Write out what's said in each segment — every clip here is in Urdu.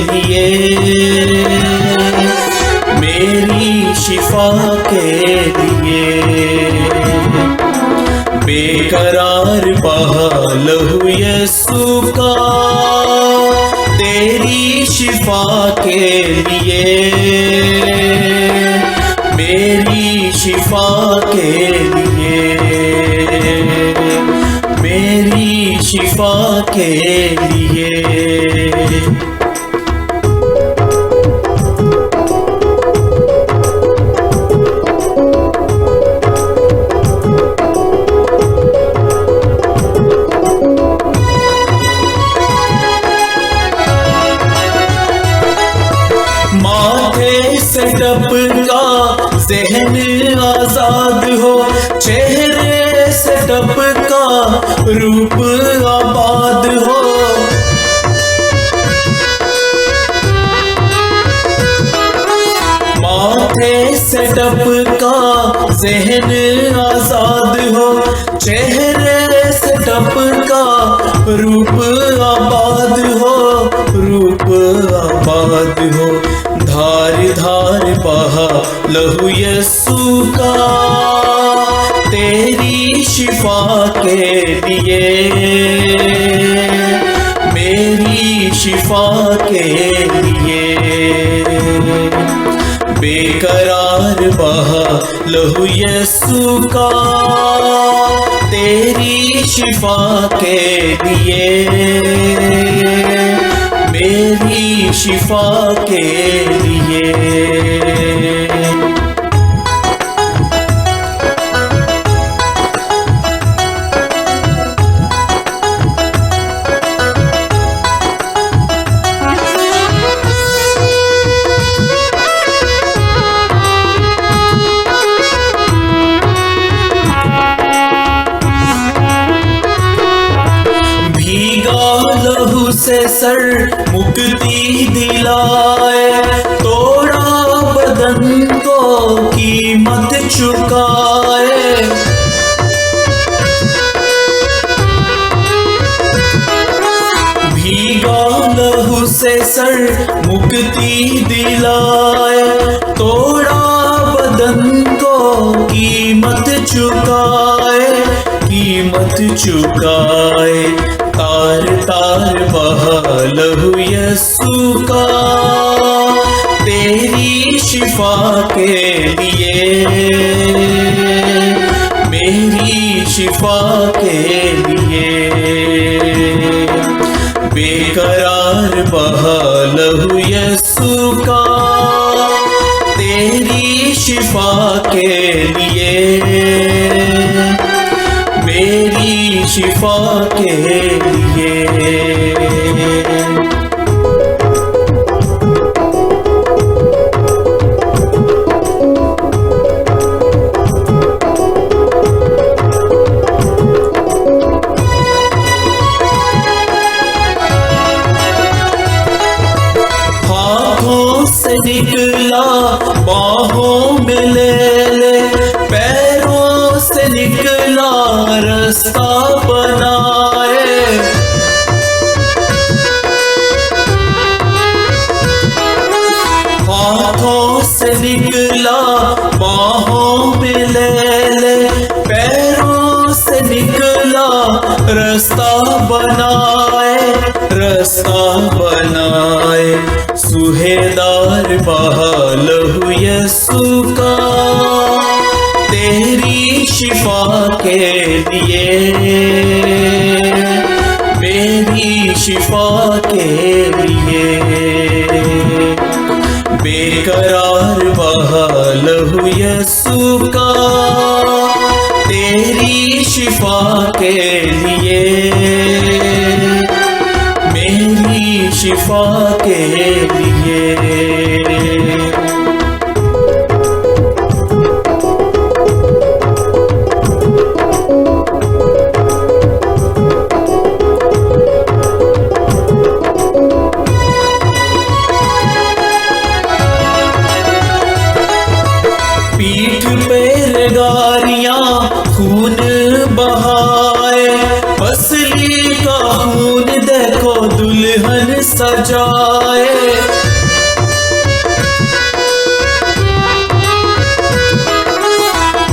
لیے، میری شفا کے لیے، بے قرار بہا لہو یسوع کا تیری شفا کے لیے، میری شفا کے لیے، میری شفا کے لیے۔ ماتھے سے ٹپکا ذہن آزاد ہو، چہرے سے ٹپکا روپ آباد ہو، ماتھے سے ٹپکا ذہن آزاد ہو، چہرے سے ٹپکا روپ آباد ہو، روپ آباد ہو، دھار دھار بہا لہو یسوع کا تیری شفا کے لیے، میری شفا کے لیے، بے قرار بہا لہو یسوع کا تیری شفا کے لیے، میری شفا کے لیے۔ لہو سے سر مکتی دلائے، توڑا بدن کو قیمت چکائے، بھیگا لہو سے سر مکتی دلائے، توڑا بدن کو قیمت چکائے، قیمت چکائے، تار تار بہا لہو یسوع کا تیری شفا کے لیے، میری شفا کے لیے، بے قرار بہا لہو یسوع کا تیری شفا کے لیے، میری شفا کے لیے۔ ہاتھوں سے نکلا باہوں میں لے لے، پیروں سے نکلا رستہ بنائے، ہاتھوں سے نکلا باہوں میں لے لے، پیروں سے نکلا رستہ بنائے، رستہ بنائے، سہیدار بہا لہو یسوع کا تیری شفا کے لیے، میری شفا کے لیے، بے قرار بہا لہو یسوع کا تیری شفا کے لیے، میری شفا کے لیے۔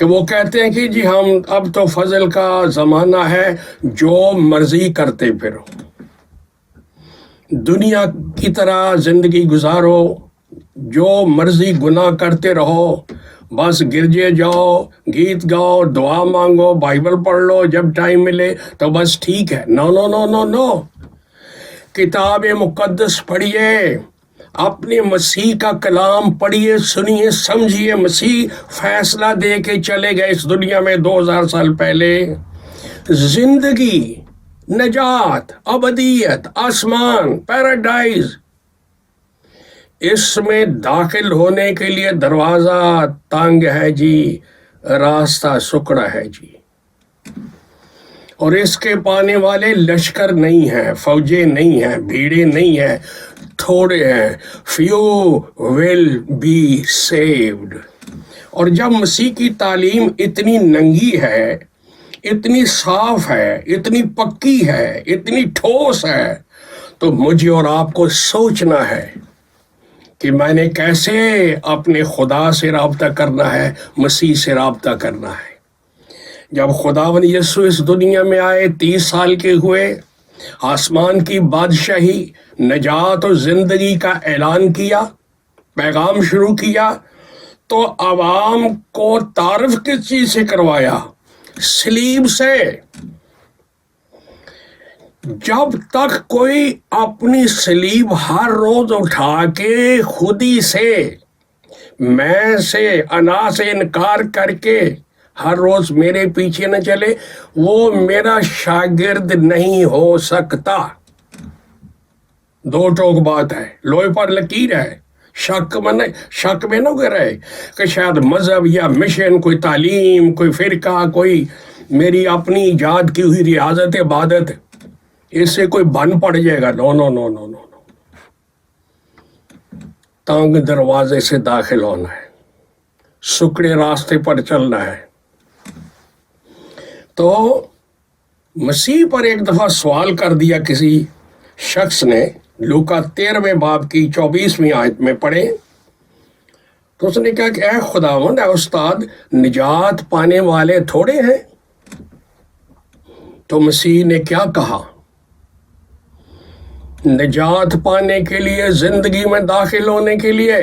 کہ وہ کہتے ہیں کہ جی ہم اب تو فضل کا زمانہ ہے، جو مرضی کرتے پھرو، دنیا کی طرح زندگی گزارو، جو مرضی گناہ کرتے رہو، بس گرجے جاؤ، گیت گاؤ، دعا مانگو، بائبل پڑھ لو جب ٹائم ملے تو بس ٹھیک ہے۔ نو نو نو نو نو، کتاب مقدس پڑھیے، اپنے مسیح کا کلام پڑھیے، سنیے، سمجھیے۔ مسیح فیصلہ دے کے چلے گئے اس دنیا میں 2000 سال پہلے، زندگی، نجات، ابدیت، آسمان، پیراڈائز، اس میں داخل ہونے کے لیے دروازہ تنگ ہے جی، راستہ سکڑا ہے جی، اور اس کے پانے والے لشکر نہیں ہیں، فوجیں نہیں ہیں، بھیڑیں نہیں ہیں، تھوڑے ہیں۔ Few will be saved. اور جب مسیح کی تعلیم اتنی ننگی ہے، اتنی صاف ہے، اتنی پکی ہے، اتنی ٹھوس ہے، تو مجھے اور آپ کو سوچنا ہے کہ میں نے کیسے اپنے خدا سے رابطہ کرنا ہے، مسیح سے رابطہ کرنا ہے۔ جب خداوند یسوع اس دنیا میں آئے، 30 سال کے ہوئے، آسمان کی بادشاہی، نجات اور زندگی کا اعلان کیا، پیغام شروع کیا، تو عوام کو تعارف کس چیز سے کروایا؟ صلیب سے۔ جب تک کوئی اپنی صلیب ہر روز اٹھا کے خودی سے، میں سے، انا سے انکار کر کے ہر روز میرے پیچھے نہ چلے، وہ میرا شاگرد نہیں ہو سکتا۔ دو ٹوک بات ہے، لوہے پر لکیر ہے۔ شک میں نہ رہے کہ شاید مذہب یا مشن، کوئی تعلیم، کوئی فرقہ، کوئی میری اپنی ایجاد کی ہوئی ریاضت عبادت، اس سے کوئی بن پڑ جائے گا۔ نو نو نو نو نو نو، تنگ دروازے سے داخل ہونا ہے، سکڑے راستے پر چلنا ہے۔ تو مسیح پر ایک دفعہ سوال کر دیا کسی شخص نے، لوکا 13 باب کی 24 آیت میں پڑھے، تو اس نے کہا کہ اے خداوند، اے استاد، نجات پانے والے تھوڑے ہیں؟ تو مسیح نے کیا کہا؟ نجات پانے کے لیے، زندگی میں داخل ہونے کے لیے،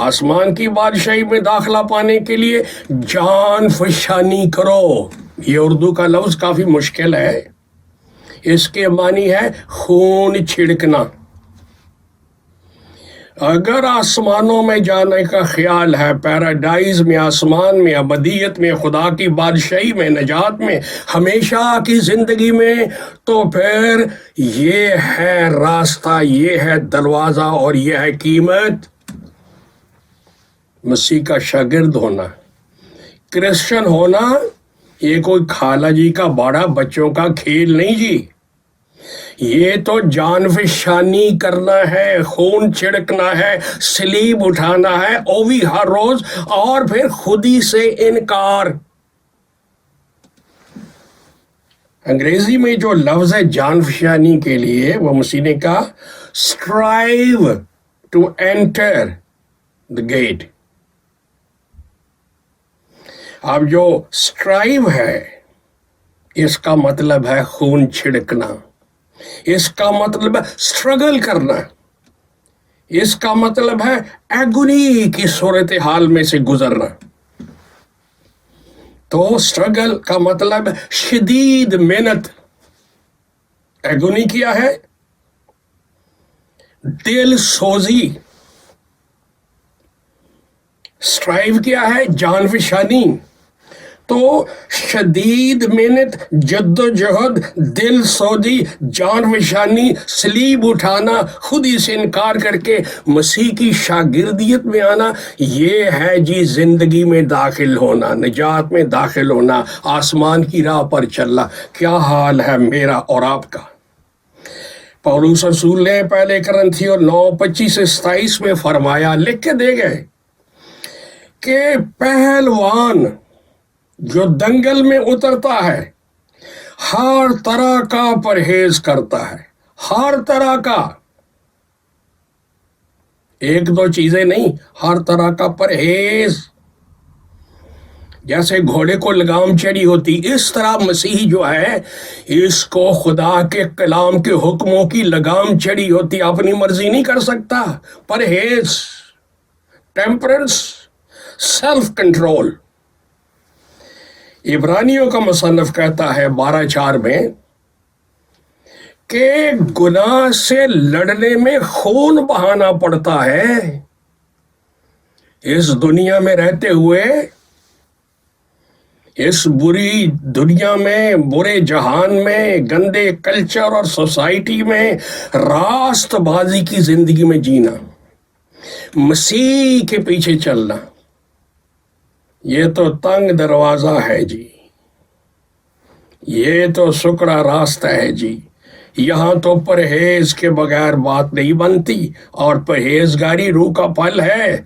آسمان کی بادشاہی میں داخلہ پانے کے لیے جان فشانی کرو۔ یہ اردو کا لفظ کافی مشکل ہے، اس کے معنی ہے خون چھڑکنا۔ اگر آسمانوں میں جانے کا خیال ہے، پیراڈائز میں، آسمان میں، ابدیت میں، خدا کی بادشاہی میں، نجات میں، ہمیشہ کی زندگی میں، تو پھر یہ ہے راستہ، یہ ہے دروازہ، اور یہ ہے قیمت، مسیح کا شاگرد ہونا۔ کرسچن ہونا یہ کوئی خالہ جی کا باڑا، بچوں کا کھیل نہیں جی، یہ تو جان فشانی کرنا ہے، خون چھڑکنا ہے، صلیب اٹھانا ہے، وہ بھی ہر روز، اور پھر خودی سے انکار۔ انگریزی میں جو لفظ ہے جان فشانی کے لیے، وہ مسیح نے کہا strive to enter the gate۔ اب جو strive ہے، اس کا مطلب ہے خون چھڑکنا، اس کا مطلب ہے سٹرگل کرنا، اس کا مطلب ہے ایگونی کی صورتحال میں سے گزرنا۔ تو سٹرگل کا مطلب ہے شدید محنت۔ ایگونی کیا ہے؟ دل سوزی۔ سٹرائیو کیا ہے؟ جان فشانی۔ تو شدید محنت، جد و جہد، دل سوزی، جان فشانی، صلیب اٹھانا، خود ہی سے انکار کر کے مسیح کی شاگردیت میں آنا، یہ ہے جی زندگی میں داخل ہونا، نجات میں داخل ہونا، آسمان کی راہ پر چلنا۔ کیا حال ہے میرا اور آپ کا؟ پولس رسول نے پہلے کرنتھیوں 9:25-27 میں فرمایا، لکھ کے دے گئے کہ پہلوان جو دنگل میں اترتا ہے ہر طرح کا پرہیز کرتا ہے، ہر طرح کا، ایک دو چیزیں نہیں، ہر طرح کا پرہیز۔ جیسے گھوڑے کو لگام چڑھی ہوتی، اس طرح مسیح جو ہے اس کو خدا کے کلام کے حکموں کی لگام چڑھی ہوتی، اپنی مرضی نہیں کر سکتا۔ پرہیز، ٹیمپرنس، سیلف کنٹرول۔ عبرانیوں کا مصنف کہتا ہے 12:4 میں کہ گناہ سے لڑنے میں خون بہانا پڑتا ہے۔ اس دنیا میں رہتے ہوئے، اس بری دنیا میں، برے جہان میں، گندے کلچر اور سوسائٹی میں راست بازی کی زندگی میں جینا، مسیح کے پیچھے چلنا، یہ تو تنگ دروازہ ہے جی، یہ تو سکڑا راستہ ہے جی۔ یہاں تو پرہیز کے بغیر بات نہیں بنتی، اور پرہیزگاری روح کا پھل ہے۔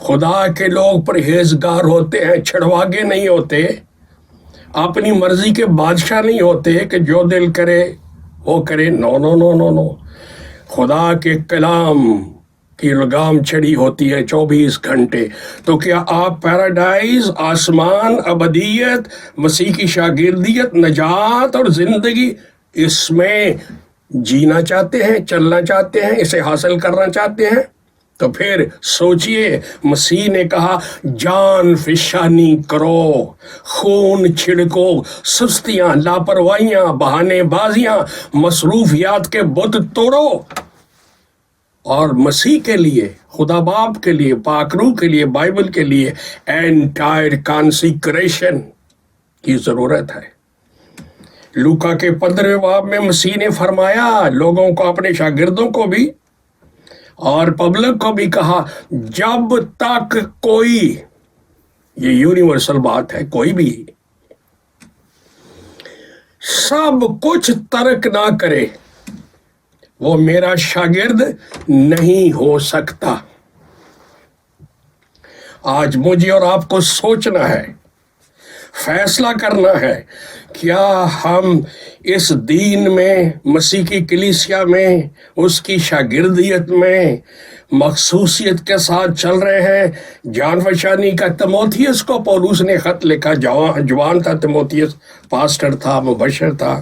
خدا کے لوگ پرہیزگار ہوتے ہیں، چھڑواگے نہیں ہوتے، اپنی مرضی کے بادشاہ نہیں ہوتے کہ جو دل کرے وہ کرے۔ نو نو نو نو نو، خدا کے کلام کی لگام چڑھی ہوتی ہے 24 گھنٹے۔ تو کیا آپ پیراڈائز، آسمان، ابدیت، مسیح کی شاگردیت، نجات اور زندگی، اس میں جینا چاہتے ہیں، چلنا چاہتے ہیں، اسے حاصل کرنا چاہتے ہیں؟ تو پھر سوچئے، مسیح نے کہا جان فشانی کرو، خون چھڑکو، سستیاں، لاپرواہیاں، بہانے بازیاں، مصروفیات کے بت توڑو، اور مسیح کے لیے، خدا باپ کے لیے، پاک روح کے لیے، بائبل کے لیے انٹائر کانسیکریشن کی ضرورت ہے۔ لوکا کے 15 باب میں مسیح نے فرمایا لوگوں کو، اپنے شاگردوں کو بھی اور پبلک کو بھی کہا، جب تک کوئی، یہ یونیورسل بات ہے، کوئی بھی سب کچھ ترک نہ کرے وہ میرا شاگرد نہیں ہو سکتا۔ آج مجھے اور آپ کو سوچنا ہے، فیصلہ کرنا ہے، کیا ہم اس دین میں، مسیح کی کلیسیا میں، اس کی شاگردیت میں مخصوصیت کے ساتھ چل رہے ہیں؟ جان فشانی کا تیموتھیوس کو پولوس نے خط لکھا، جوان تھا تیموتھیوس، پاسٹر تھا، مبشر تھا۔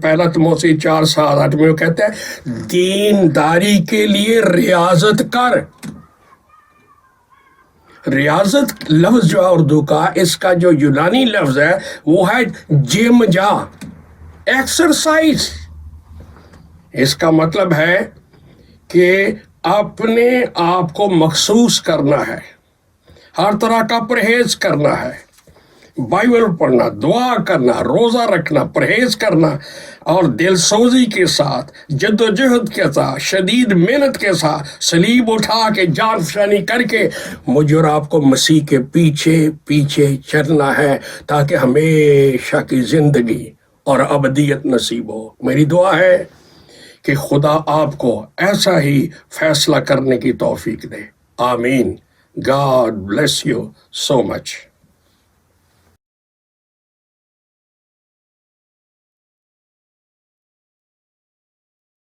پہلا تیموتھی 4:7-8 میں وہ کہتا ہے دینداری کے لیے ریاضت کر۔ ریاضت لفظ جو ہے اردو کا، اس کا جو یونانی لفظ ہے وہ ہے جم جا، ایکسرسائز۔ اس کا مطلب ہے کہ اپنے آپ کو مخصوص کرنا ہے، ہر طرح کا پرہیز کرنا ہے، بائبل پڑھنا، دعا کرنا، روزہ رکھنا، پرہیز کرنا، اور دل سوزی کے ساتھ، جد و جہد کے ساتھ، شدید محنت کے ساتھ، صلیب اٹھا کے، جان فشانی کر کے مجھے اور آپ کو مسیح کے پیچھے پیچھے چلنا ہے، تاکہ ہمیشہ کی زندگی اور ابدیت نصیب ہو۔ میری دعا ہے کہ خدا آپ کو ایسا ہی فیصلہ کرنے کی توفیق دے۔ آمین۔ God bless you so much.